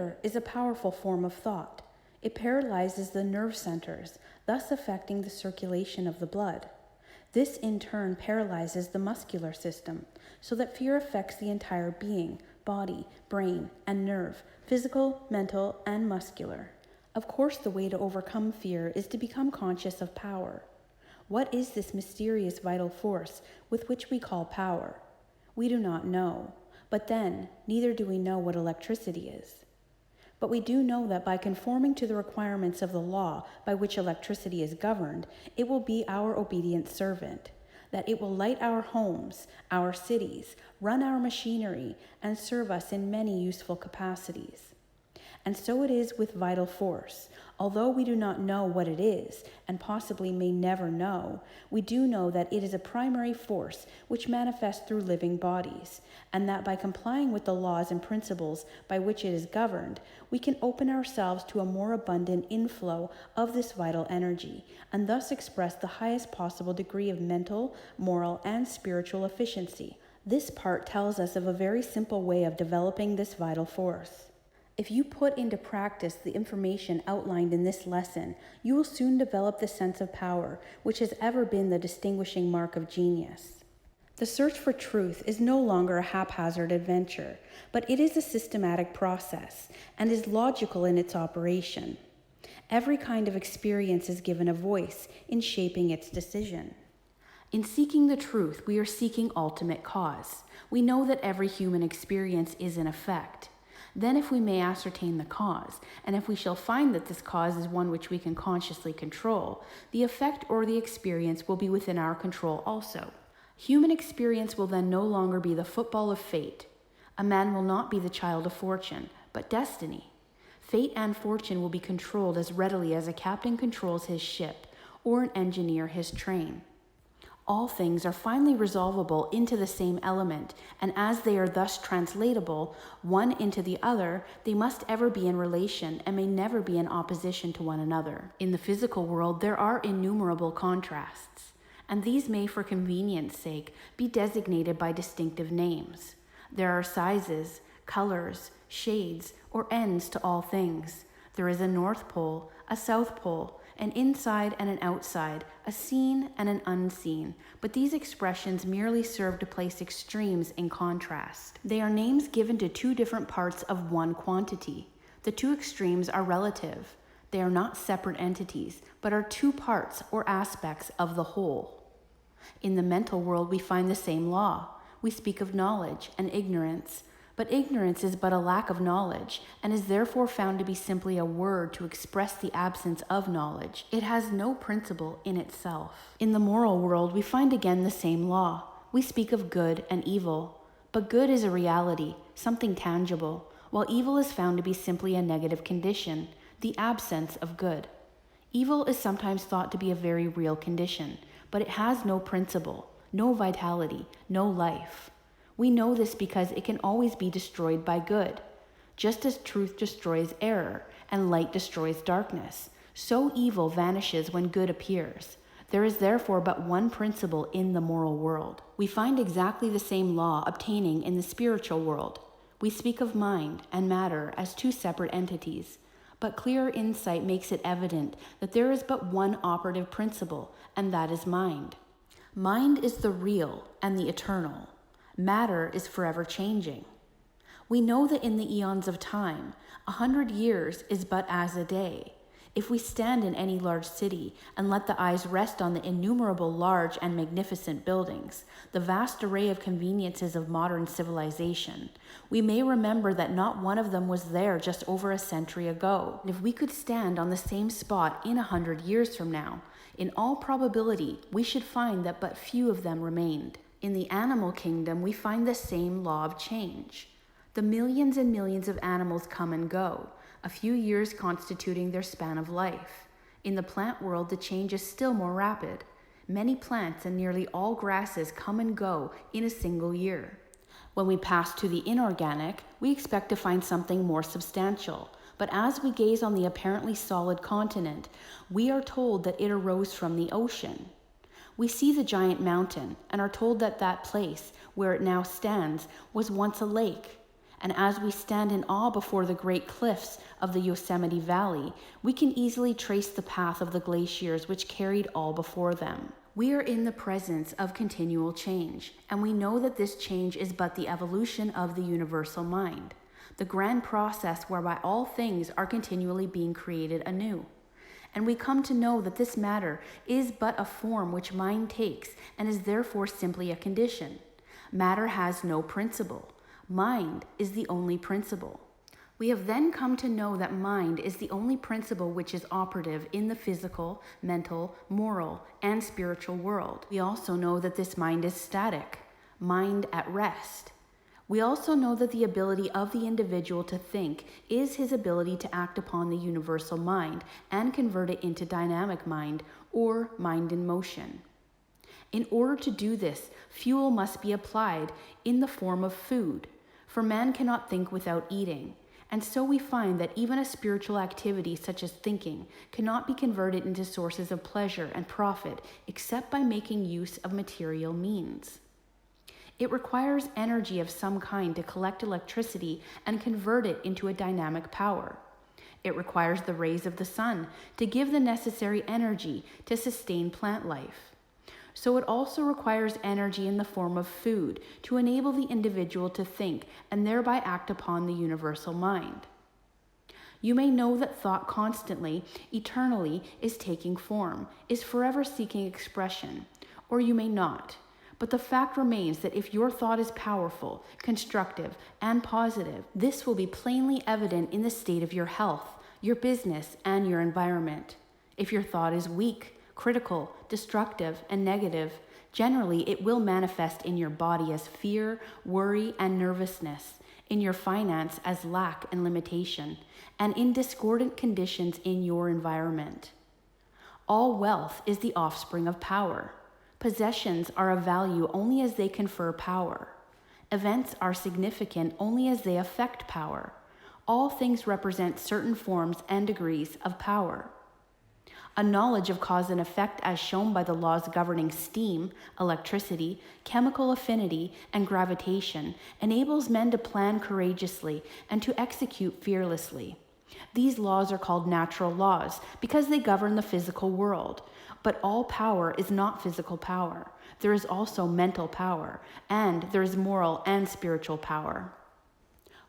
Fear is a powerful form of thought. It paralyzes the nerve centers, thus affecting the circulation of the blood. This in turn paralyzes the muscular system, so that fear affects the entire being, body, brain, and nerve, physical, mental, and muscular. Of course, the way to overcome fear is to become conscious of power. What is this mysterious vital force with which we call power? We do not know, but then neither do we know what electricity is. But we do know that by conforming to the requirements of the law by which electricity is governed, it will be our obedient servant, that it will light our homes, our cities, run our machinery, and serve us in many useful capacities. And so it is with vital force. Although we do not know what it is, and possibly may never know, we do know that it is a primary force which manifests through living bodies, and that by complying with the laws and principles by which it is governed, we can open ourselves to a more abundant inflow of this vital energy, and thus express the highest possible degree of mental, moral, and spiritual efficiency. This part tells us of a very simple way of developing this vital force. If you put into practice the information outlined in this lesson, you will soon develop the sense of power, which has ever been the distinguishing mark of genius. The search for truth is no longer a haphazard adventure, but it is a systematic process and is logical in its operation. Every kind of experience is given a voice in shaping its decision. In seeking the truth, we are seeking ultimate cause. We know that every human experience is an effect. Then if we may ascertain the cause, and if we shall find that this cause is one which we can consciously control, the effect or the experience will be within our control also. Human experience will then no longer be the football of fate. A man will not be the child of fortune, but destiny. Fate and fortune will be controlled as readily as a captain controls his ship, or an engineer his train. All things are finally resolvable into the same element, and as they are thus translatable one into the other, they must ever be in relation and may never be in opposition to one another. In the physical world, there are innumerable contrasts, and these may, for convenience sake, be designated by distinctive names. There are sizes, colors, shades, or ends to all things. There is a North Pole, a South Pole, an inside and an outside, a seen and an unseen, but these expressions merely serve to place extremes in contrast. They are names given to two different parts of one quantity. The two extremes are relative. They are not separate entities, but are two parts or aspects of the whole. In the mental world, we find the same law. We speak of knowledge and ignorance, but ignorance is but a lack of knowledge, and is therefore found to be simply a word to express the absence of knowledge. It has no principle in itself. In the moral world, we find again the same law. We speak of good and evil, but good is a reality, something tangible, while evil is found to be simply a negative condition, the absence of good. Evil is sometimes thought to be a very real condition, but it has no principle, no vitality, no life. We know this because it can always be destroyed by good. Just as truth destroys error and light destroys darkness, so evil vanishes when good appears. There is therefore but one principle in the moral world. We find exactly the same law obtaining in the spiritual world. We speak of mind and matter as two separate entities, but clearer insight makes it evident that there is but one operative principle, and that is mind. Mind is the real and the eternal. Matter is forever changing. We know that in the eons of time, 100 years is but as a day. If we stand in any large city and let the eyes rest on the innumerable large and magnificent buildings, the vast array of conveniences of modern civilization, we may remember that not one of them was there just over a century ago. And if we could stand on the same spot in 100 years from now, in all probability, we should find that but few of them remained. In the animal kingdom, we find the same law of change. The millions and millions of animals come and go, a few years constituting their span of life. In the plant world, the change is still more rapid. Many plants and nearly all grasses come and go in a single year. When we pass to the inorganic, we expect to find something more substantial. But as we gaze on the apparently solid continent, we are told that it arose from the ocean. We see the giant mountain and are told that that place, where it now stands, was once a lake, And as we stand in awe before the great cliffs of the Yosemite Valley, we can easily trace the path of the glaciers which carried all before them. We are in the presence of continual change, and we know that this change is but the evolution of the universal mind, the grand process whereby all things are continually being created anew. And we come to know that this matter is but a form which mind takes and is therefore simply a condition. Matter has no principle. Mind is the only principle. We have then come to know that mind is the only principle which is operative in the physical, mental, moral, and spiritual world. We also know that this mind is static, mind at rest. We also know that the ability of the individual to think is his ability to act upon the universal mind and convert it into dynamic mind or mind in motion. In order to do this, fuel must be applied in the form of food, for man cannot think without eating. And so we find that even a spiritual activity such as thinking cannot be converted into sources of pleasure and profit except by making use of material means. It requires energy of some kind to collect electricity and convert it into a dynamic power. It requires the rays of the sun to give the necessary energy to sustain plant life. So it also requires energy in the form of food to enable the individual to think and thereby act upon the universal mind. You may know that thought constantly, eternally, is taking form, is forever seeking expression, or you may not. But the fact remains that if your thought is powerful, constructive, and positive, this will be plainly evident in the state of your health, your business, and your environment. If your thought is weak, critical, destructive, and negative, generally it will manifest in your body as fear, worry, and nervousness, in your finance as lack and limitation, and in discordant conditions in your environment. All wealth is the offspring of power. Possessions are of value only as they confer power. Events are significant only as they affect power. All things represent certain forms and degrees of power. A knowledge of cause and effect as shown by the laws governing steam, electricity, chemical affinity, and gravitation enables men to plan courageously and to execute fearlessly. These laws are called natural laws because they govern the physical world. But all power is not physical power. There is also mental power, and there is moral and spiritual power.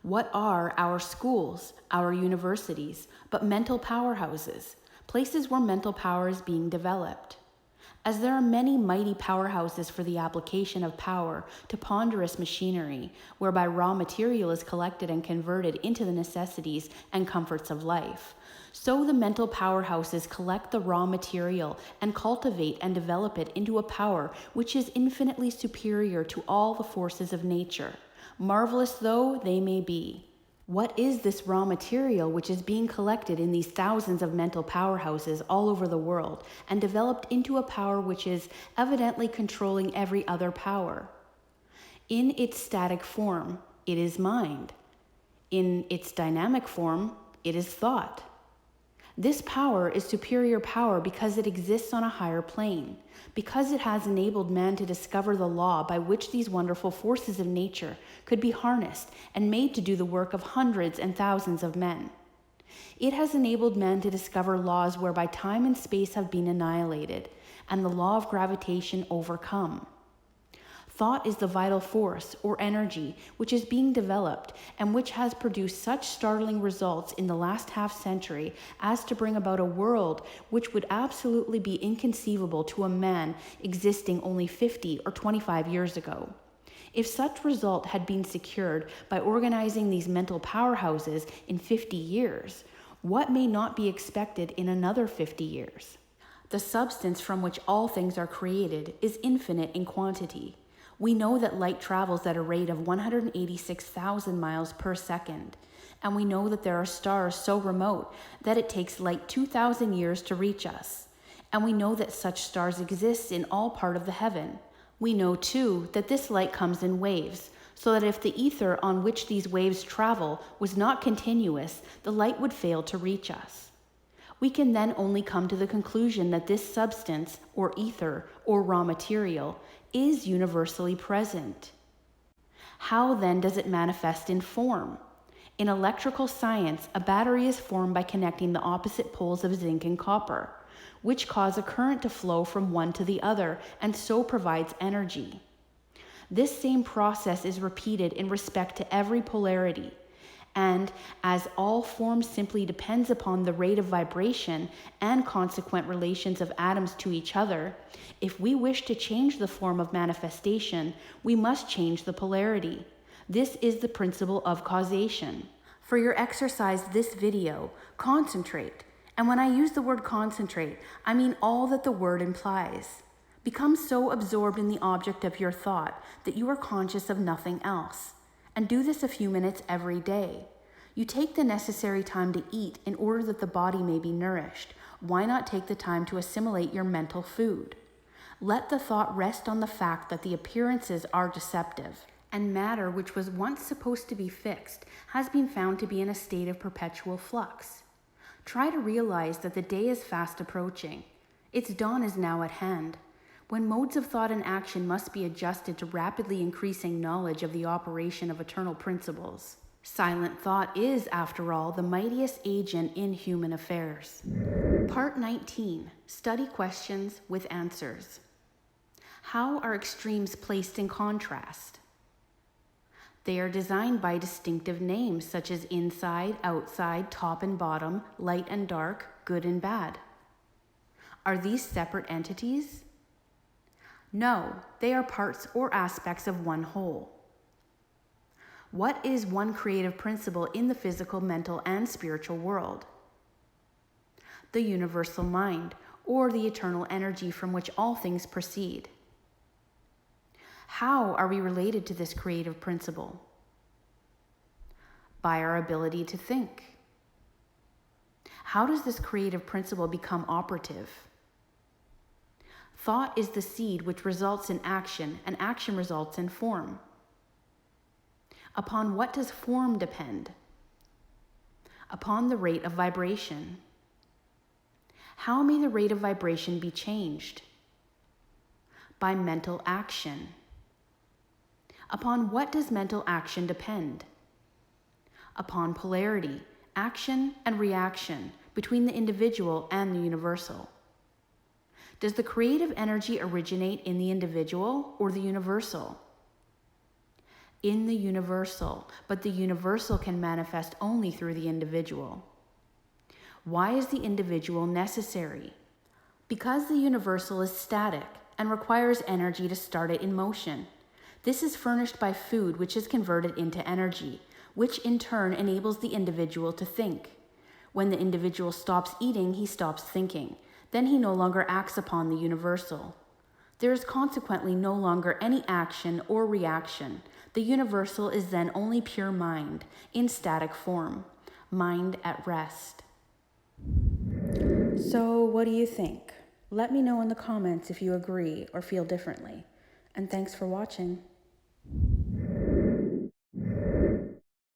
What are our schools, our universities, but mental powerhouses, places where mental power is being developed? As there are many mighty powerhouses for the application of power to ponderous machinery, whereby raw material is collected and converted into the necessities and comforts of life, so the mental powerhouses collect the raw material and cultivate and develop it into a power which is infinitely superior to all the forces of nature, marvelous though they may be. What is this raw material which is being collected in these thousands of mental powerhouses all over the world and developed into a power which is evidently controlling every other power? In its static form, it is mind. In its dynamic form, it is thought. This power is superior power because it exists on a higher plane, because it has enabled man to discover the law by which these wonderful forces of nature could be harnessed and made to do the work of hundreds and thousands of men. It has enabled man to discover laws whereby time and space have been annihilated and the law of gravitation overcome. Thought is the vital force or energy which is being developed and which has produced such startling results in the last half-century as to bring about a world which would absolutely be inconceivable to a man existing only 50 or 25 years ago. If such result had been secured by organizing these mental powerhouses in 50 years, what may not be expected in another 50 years? The substance from which all things are created is infinite in quantity. We know that light travels at a rate of 186,000 miles per second, and we know that there are stars so remote that it takes light 2,000 years to reach us, and we know that such stars exist in all part of the heaven. We know, too, that this light comes in waves, so that if the ether on which these waves travel was not continuous, the light would fail to reach us. We can then only come to the conclusion that this substance, or ether, or raw material, is universally present. How then does it manifest in form? In electrical science, a battery is formed by connecting the opposite poles of zinc and copper, which cause a current to flow from one to the other and so provides energy. This same process is repeated in respect to every polarity, and as all form simply depends upon the rate of vibration and consequent relations of atoms to each other, if we wish to change the form of manifestation, we must change the polarity. This is the principle of causation. For your exercise this video, concentrate. And when I use the word concentrate, I mean all that the word implies. Become so absorbed in the object of your thought that you are conscious of nothing else. And do this a few minutes every day. You take the necessary time to eat in order that the body may be nourished. Why not take the time to assimilate your mental food? Let the thought rest on the fact that the appearances are deceptive, and matter, which was once supposed to be fixed, has been found to be in a state of perpetual flux. Try to realize that the day is fast approaching. Its dawn is now at hand, when modes of thought and action must be adjusted to rapidly increasing knowledge of the operation of eternal principles. Silent thought is, after all, the mightiest agent in human affairs. Part 19. Study questions with answers. How are extremes placed in contrast? They are designed by distinctive names such as inside, outside, top and bottom, light and dark, good and bad. Are these separate entities? No, they are parts or aspects of one whole. What is one creative principle in the physical, mental, and spiritual world? The universal mind, or the eternal energy from which all things proceed. How are we related to this creative principle? By our ability to think. How does this creative principle become operative? Thought is the seed which results in action, and action results in form. Upon what does form depend? Upon the rate of vibration. How may the rate of vibration be changed? By mental action. Upon what does mental action depend? Upon polarity, action and reaction between the individual and the universal. Does the creative energy originate in the individual or the universal? In the universal, but the universal can manifest only through the individual. Why is the individual necessary? Because the universal is static and requires energy to start it in motion. This is furnished by food, which is converted into energy, which in turn enables the individual to think. When the individual stops eating, he stops thinking. Then he no longer acts upon the universal. There is consequently no longer any action or reaction. The universal is then only pure mind, in static form, mind at rest. So what do you think? Let me know in the comments if you agree or feel differently. And thanks for watching.